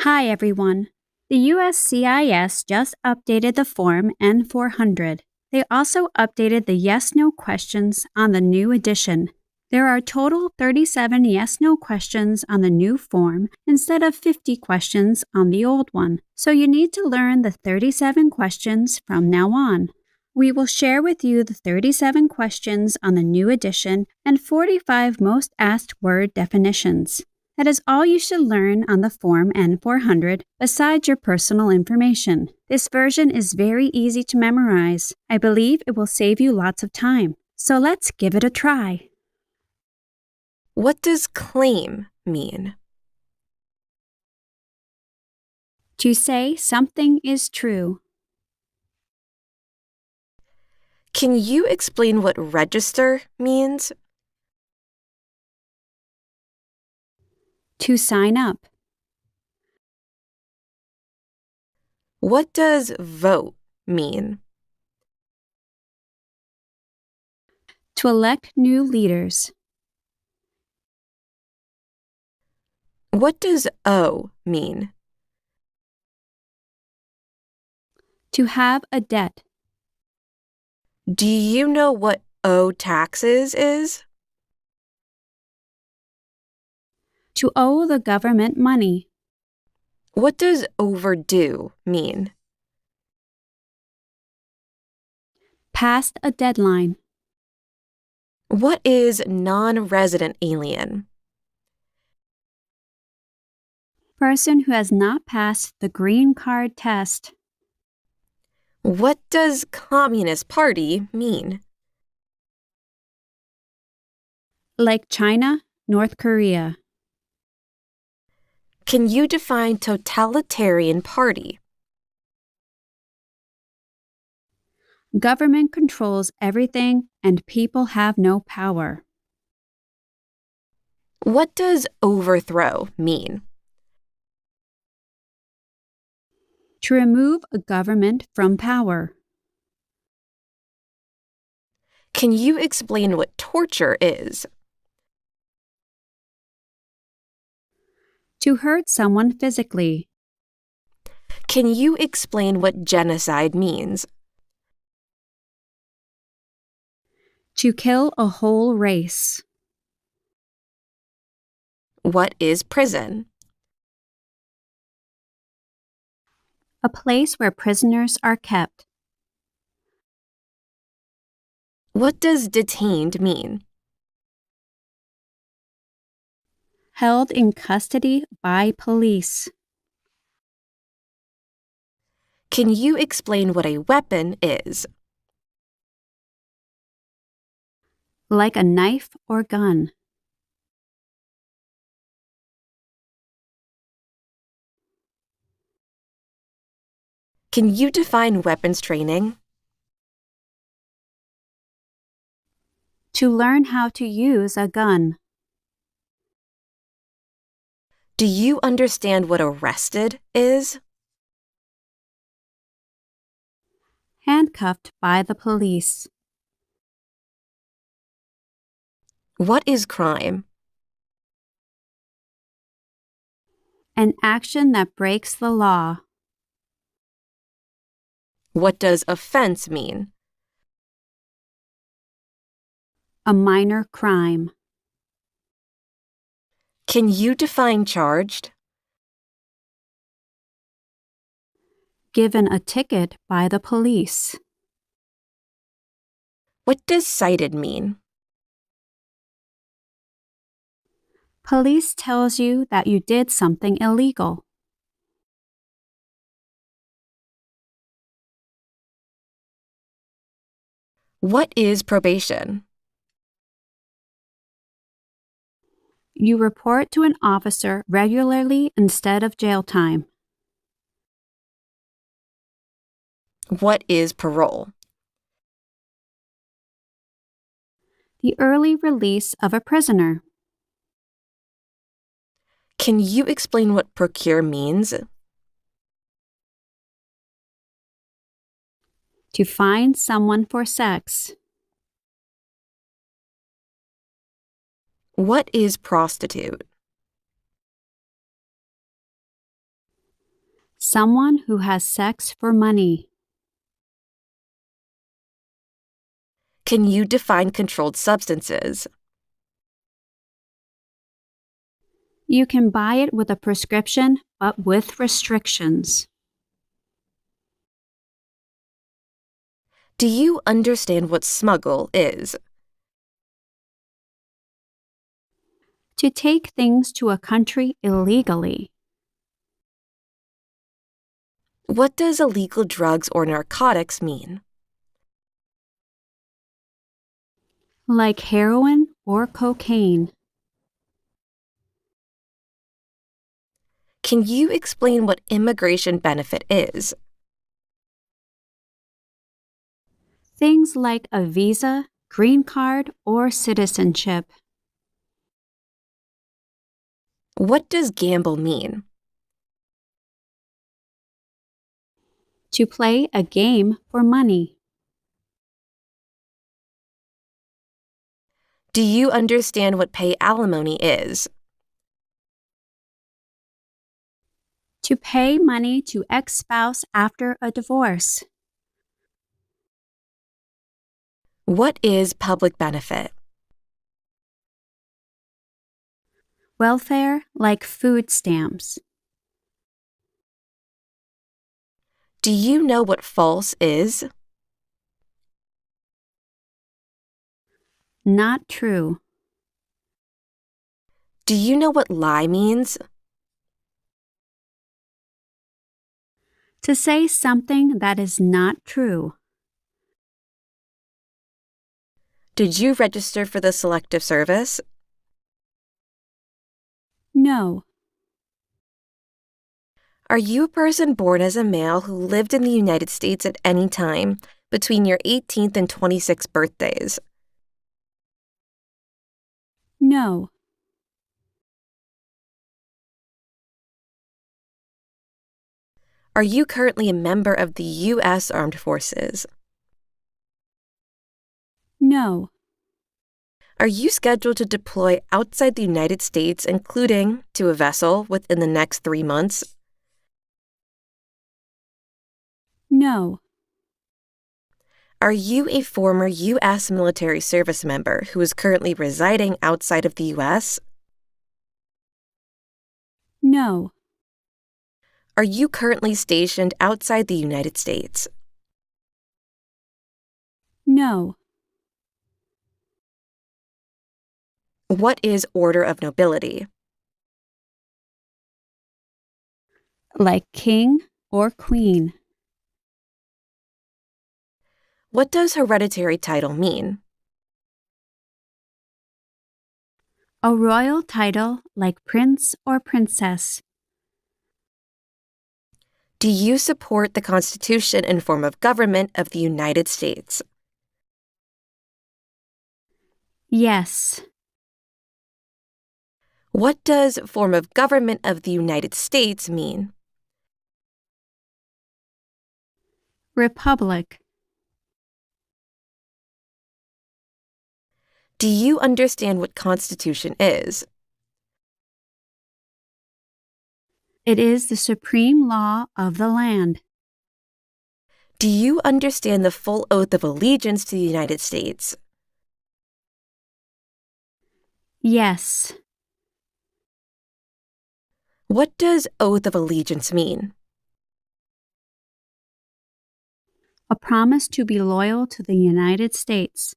Hi everyone. The USCIS just updated the Form N400. They also updated the yes-no questions on the new edition. There are total 37 yes-no questions on the new form instead of 50 questions on the old one, so you need to learn the 37 questions from now on. We will share with you the 37 questions on the new edition and 45 most asked word definitions. That is all you should learn on the Form N400 besides your personal information. This version is very easy to memorize. I believe it will save you lots of time. So let's give it a try. What does claim mean? To say something is true. Can you explain what register means? To sign up. What does vote mean? To elect new leaders. What does owe mean? To have a debt. Do you know what owe taxes is? To owe the government money. What does overdue mean? Past a deadline. What is non-resident alien? Person who has not passed the green card test. What does Communist Party mean? Like China, North Korea. Can you define totalitarian party? Government controls everything and people have no power. What does overthrow mean? To remove a government from power. Can you explain what torture is? To hurt someone physically. Can you explain what genocide means? To kill a whole race. What is prison? A place where prisoners are kept. What does detained mean? Held in custody by police. Can you explain what a weapon is? Like a knife or gun. Can you define weapons training? To learn how to use a gun. Do you understand what arrested is? Handcuffed by the police. What is crime? An action that breaks the law. What does offense mean? A minor crime. Can you define charged? Given a ticket by the police. What does cited mean? Police tells you that you did something illegal. What is probation? You report to an officer regularly instead of jail time. What is parole? The early release of a prisoner. Can you explain what procure means? To find someone for sex. What is prostitute? Someone who has sex for money. Can you define controlled substances? You can buy it with a prescription, but with restrictions. Do you understand what smuggle is? To take things to a country illegally. What does illegal drugs or narcotics mean? Like heroin or cocaine. Can you explain what immigration benefit is? Things like a visa, green card, or citizenship. What does gamble mean? To play a game for money. Do you understand what pay alimony is? To pay money to ex-spouse after a divorce. What is public benefit? Welfare like food stamps. Do you know what false is? Not true. Do you know what lie means? To say something that is not true. Did you register for the Selective Service? No. Are you a person born as a male who lived in the United States at any time between your 18th and 26th birthdays? No. Are you currently a member of the U.S. Armed Forces? No. Are you scheduled to deploy outside the United States, including to a vessel, within the next 3 months? No. Are you a former U.S. military service member who is currently residing outside of the U.S.? No. Are you currently stationed outside the United States? No. What is order of nobility? Like king or queen. What does hereditary title mean? A royal title like prince or princess. Do you support the Constitution and form of government of the United States? Yes. What does form of government of the United States mean? Republic. Do you understand what Constitution is? It is the supreme law of the land. Do you understand the full oath of allegiance to the United States? Yes. What does oath of allegiance mean? A promise to be loyal to the United States.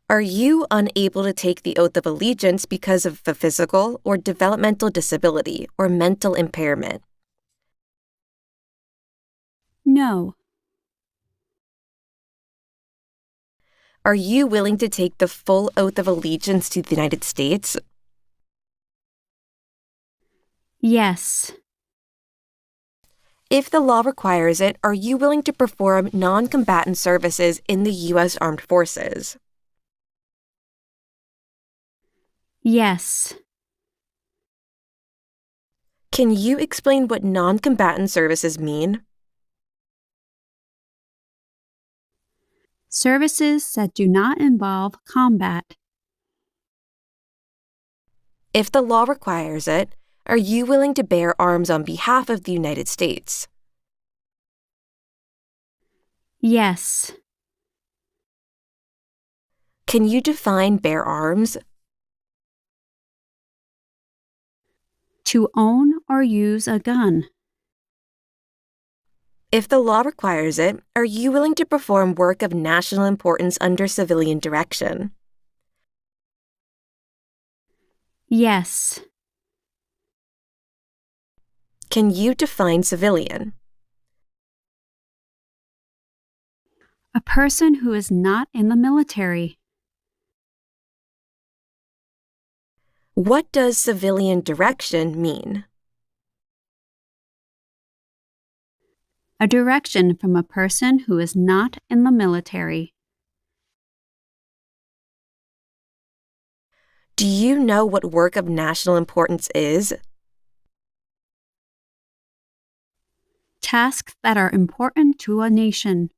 Are you unable to take the oath of allegiance because of a physical or developmental disability or mental impairment? No. Are you willing to take the full oath of allegiance to the United States? Yes. If the law requires it, are you willing to perform non-combatant services in the U.S. Armed Forces? Yes. Can you explain what non-combatant services mean? Services that do not involve combat. If the law requires it, Are you willing to bear arms on behalf of the United States? Yes. Can you define bear arms? To own or use a gun. If the law requires it, are you willing to perform work of national importance under civilian direction? Yes. Can you define civilian? A person who is not in the military. What does civilian direction mean? A direction from a person who is not in the military. Do you know what work of national importance is? Tasks that are important to a nation.